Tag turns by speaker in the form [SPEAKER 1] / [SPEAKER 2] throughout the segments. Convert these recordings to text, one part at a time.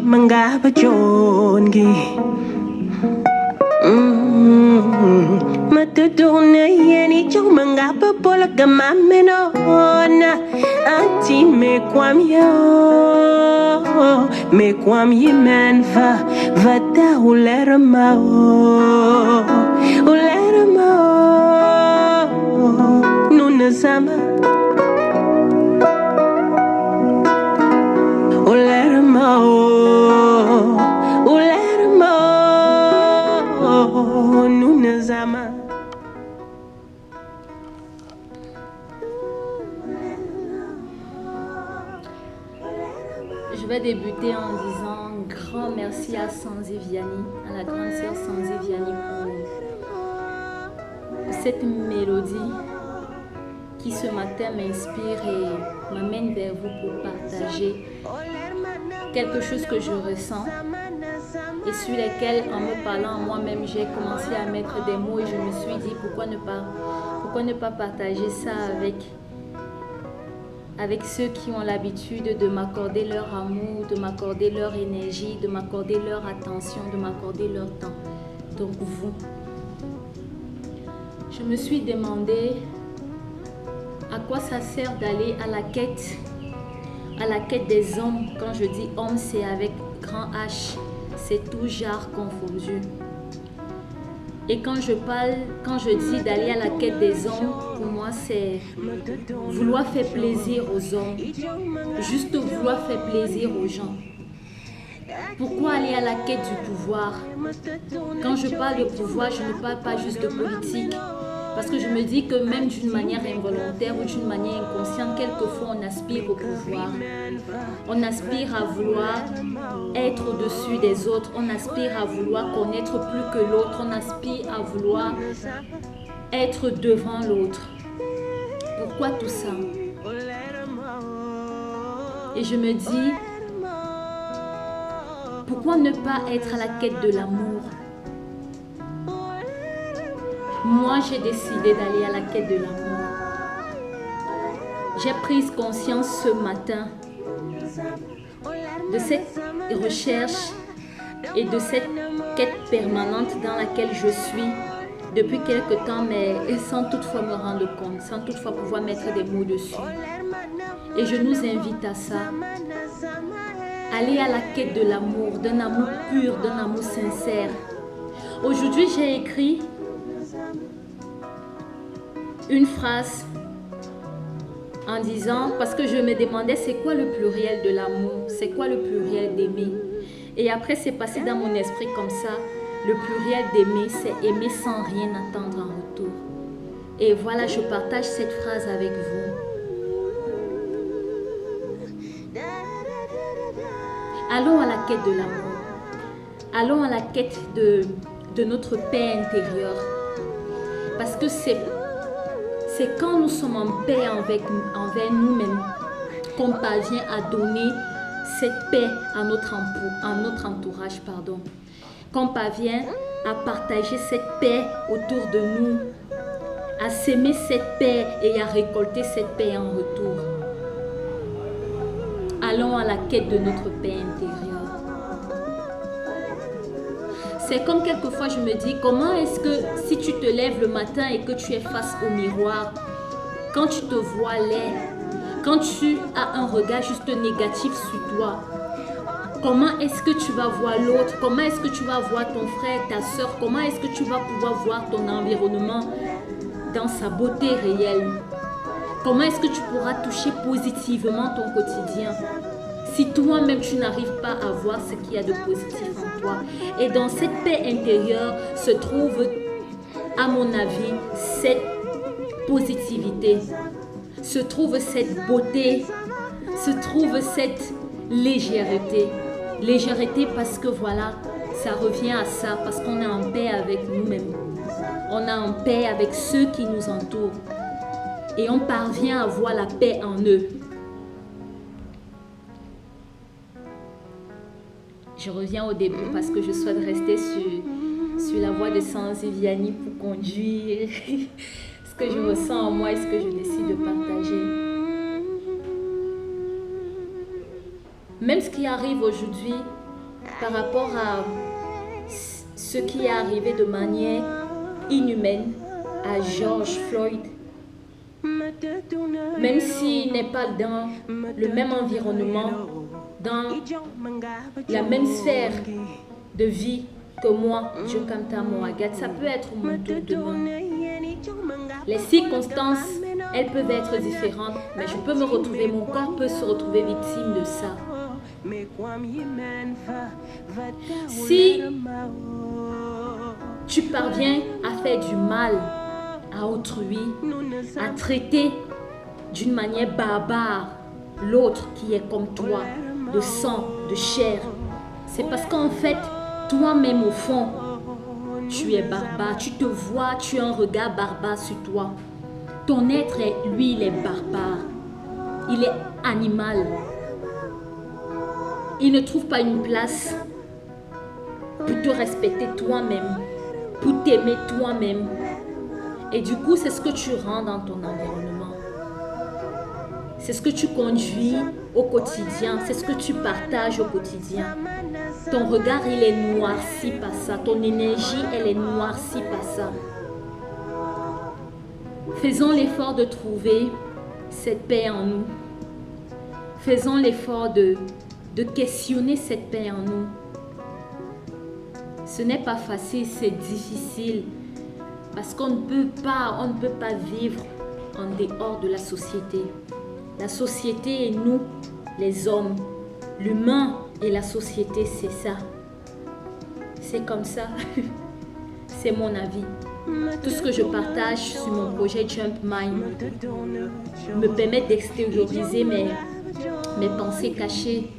[SPEAKER 1] mangaba jongi matadona yeni jo mangaba bola gamameno na anti me kwam yemen va da ulera ma nuna sama ulera ma nuna sama.
[SPEAKER 2] Je vais débuter en disant grand merci à Sanzi Vianney, à la grande sœur Sanzi Vianney pour cette mélodie qui ce matin m'inspire et m'amène vers vous pour partager quelque chose que je ressens et sur lesquels, en me parlant à moi-même, j'ai commencé à mettre des mots et je me suis dit pourquoi ne pas partager ça avec ceux qui ont l'habitude de m'accorder leur amour, de m'accorder leur énergie, de m'accorder leur attention, de m'accorder leur temps. Donc vous, je me suis demandé à quoi ça sert d'aller à la quête des hommes. Quand je dis homme, c'est avec grand H, c'est tout genre confondu. Et quand je dis d'aller à la quête des hommes, pour moi c'est vouloir faire plaisir aux hommes, juste vouloir faire plaisir aux gens. Pourquoi aller à la quête du pouvoir? Quand je parle de pouvoir, je ne parle pas juste de politique. Parce que je me dis que même d'une manière involontaire ou d'une manière inconsciente, quelquefois on aspire au pouvoir. On aspire à vouloir être au-dessus des autres. On aspire à vouloir connaître plus que l'autre. On aspire à vouloir être devant l'autre. Pourquoi tout ça? Et je me dis, pourquoi ne pas être à la quête de l'amour? Moi, j'ai décidé d'aller à la quête de l'amour. J'ai pris conscience ce matin de cette recherche et de cette quête permanente dans laquelle je suis depuis quelque temps, mais sans toutefois me rendre compte, sans toutefois pouvoir mettre des mots dessus. Et je nous invite à ça. Aller à la quête de l'amour, d'un amour pur, d'un amour sincère. Aujourd'hui, j'ai écrit une phrase en disant, parce que je me demandais c'est quoi le pluriel de l'amour, c'est quoi le pluriel d'aimer. Et après c'est passé dans mon esprit comme ça, le pluriel d'aimer c'est aimer sans rien attendre en retour. Et voilà, je partage cette phrase avec vous. Allons à la quête de l'amour, allons à la quête de notre paix intérieure, parce que c'est quand nous sommes en paix envers nous-mêmes qu'on parvient à donner cette paix à notre entourage, qu'on parvient à partager cette paix autour de nous, à s'aimer cette paix et à récolter cette paix en retour. Allons à la quête de notre paix intérieure. C'est comme quelquefois je me dis, comment est-ce que si tu te lèves le matin et que tu es face au miroir, quand tu te vois laid, quand tu as un regard juste négatif sur toi, comment est-ce que tu vas voir l'autre? Comment est-ce que tu vas voir ton frère, ta soeur? Comment est-ce que tu vas pouvoir voir ton environnement dans sa beauté réelle? Comment est-ce que tu pourras toucher positivement ton quotidien si toi-même tu n'arrives pas à voir ce qu'il y a de positif en toi? Et dans cette paix intérieure se trouve, à mon avis, cette positivité, se trouve cette beauté, se trouve cette légèreté. Légèreté parce que voilà, ça revient à ça, parce qu'on est en paix avec nous-mêmes. On est en paix avec ceux qui nous entourent. Et on parvient à voir la paix en eux. Je reviens au début parce que je souhaite rester sur la voie de Sanzi Vianney pour conduire ce que je ressens en moi et ce que je décide de partager. Même ce qui arrive aujourd'hui par rapport à ce qui est arrivé de manière inhumaine à George Floyd, même s'il n'est pas dans le même environnement, dans la même sphère de vie que moi, Jokanta Moagat, ça peut être mon tour demain. Les circonstances, elles peuvent être différentes, mais je peux me retrouver, mon corps peut se retrouver victime de ça. Si tu parviens à faire du mal à autrui, à traiter d'une manière barbare l'autre qui est comme toi, de sang, de chair, c'est parce qu'en fait, toi-même au fond, tu es barbare, tu te vois, tu as un regard barbare sur toi. Ton être, lui, il est barbare, il est animal. Il ne trouve pas une place pour te respecter toi-même, pour t'aimer toi-même. Et du coup, c'est ce que tu rends dans ton environnement. C'est ce que tu conduis au quotidien, c'est ce que tu partages au quotidien. Ton regard, il est noirci par ça. Ton énergie, elle est noircie par ça. Faisons l'effort de trouver cette paix en nous. Faisons l'effort de questionner cette paix en nous. Ce n'est pas facile, c'est difficile. Parce qu'on ne peut pas vivre en dehors de la société. La société et nous, les hommes, l'humain et la société, c'est ça. C'est comme ça. C'est mon avis. Tout ce que je partage sur mon projet Jump Mind me permet d'extérioriser mes pensées cachées.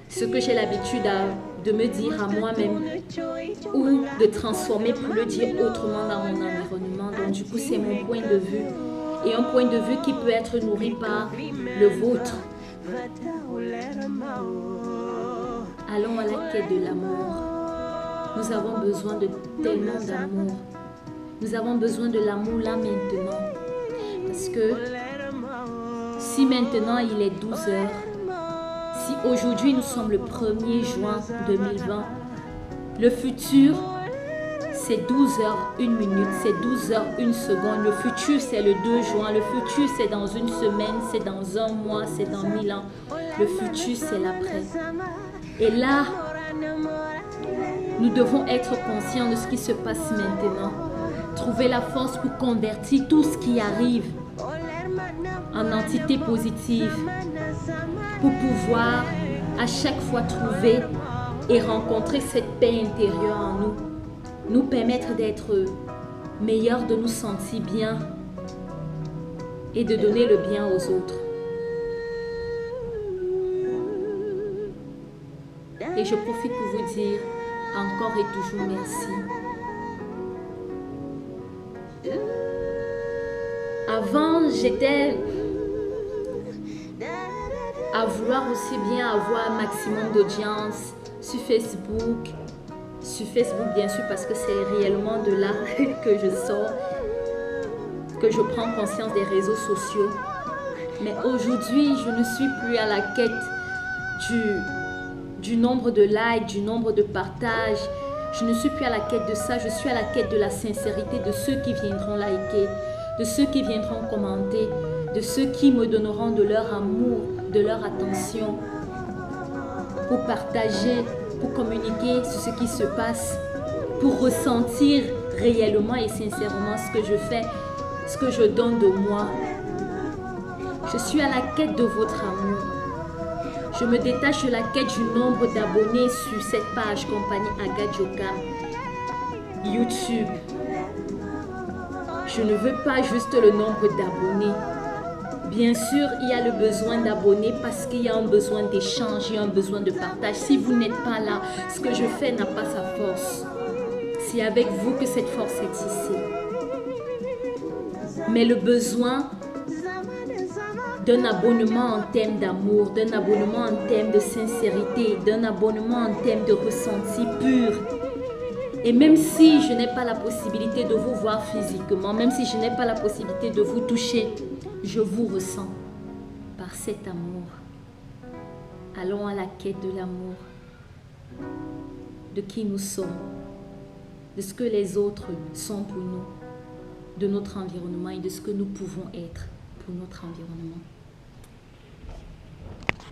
[SPEAKER 2] Ce que j'ai l'habitude de me dire à moi-même ou de transformer pour le dire autrement dans mon environnement. Donc du coup, c'est mon point de vue. Et un point de vue qui peut être nourri par le vôtre. Allons à la quête de l'amour. Nous avons besoin de tellement d'amour. Nous avons besoin de l'amour là maintenant. Parce que si maintenant il est 12 heures, si aujourd'hui nous sommes le 1er juin 2020, le futur c'est 12 heures 1 minute, c'est 12 heures 1 seconde. Le futur c'est le 2 juin, le futur c'est dans une semaine, c'est dans un mois, c'est dans 1000 ans. Le futur c'est l'après. Et là, nous devons être conscients de ce qui se passe maintenant. Trouver la force pour convertir tout ce qui arrive en entité positive. Pour pouvoir à chaque fois trouver et rencontrer cette paix intérieure en nous. Nous permettre d'être meilleurs, de nous sentir bien et de donner le bien aux autres. Et je profite pour vous dire encore et toujours merci. Avant, j'étais à vouloir aussi bien avoir un maximum d'audience sur Facebook. Sur Facebook, bien sûr, parce que c'est réellement de là que je sors, que je prends conscience des réseaux sociaux. Mais aujourd'hui, je ne suis plus à la quête du nombre de likes, du nombre de partages. Je ne suis plus à la quête de ça. Je suis à la quête de la sincérité de ceux qui viendront liker, de ceux qui viendront commenter, de ceux qui me donneront de leur amour, de leur attention, pour partager, pour communiquer sur ce qui se passe, pour ressentir réellement et sincèrement ce que je fais, ce que je donne de moi. Je suis à la quête de votre amour. Je me détache de la quête du nombre d'abonnés sur cette page compagnie Agathe Jokam, YouTube. Je ne veux pas juste le nombre d'abonnés. Bien sûr, il y a le besoin d'abonnés parce qu'il y a un besoin d'échange, il y a un besoin de partage. Si vous n'êtes pas là, ce que je fais n'a pas sa force. C'est avec vous que cette force est ici. Mais le besoin d'un abonnement en termes d'amour, d'un abonnement en termes de sincérité, d'un abonnement en termes de ressenti pur. Et même si je n'ai pas la possibilité de vous voir physiquement, même si je n'ai pas la possibilité de vous toucher, je vous ressens par cet amour. Allons à la quête de l'amour. de qui nous sommes, de ce que les autres sont pour nous, de notre environnement et de ce que nous pouvons être pour notre environnement.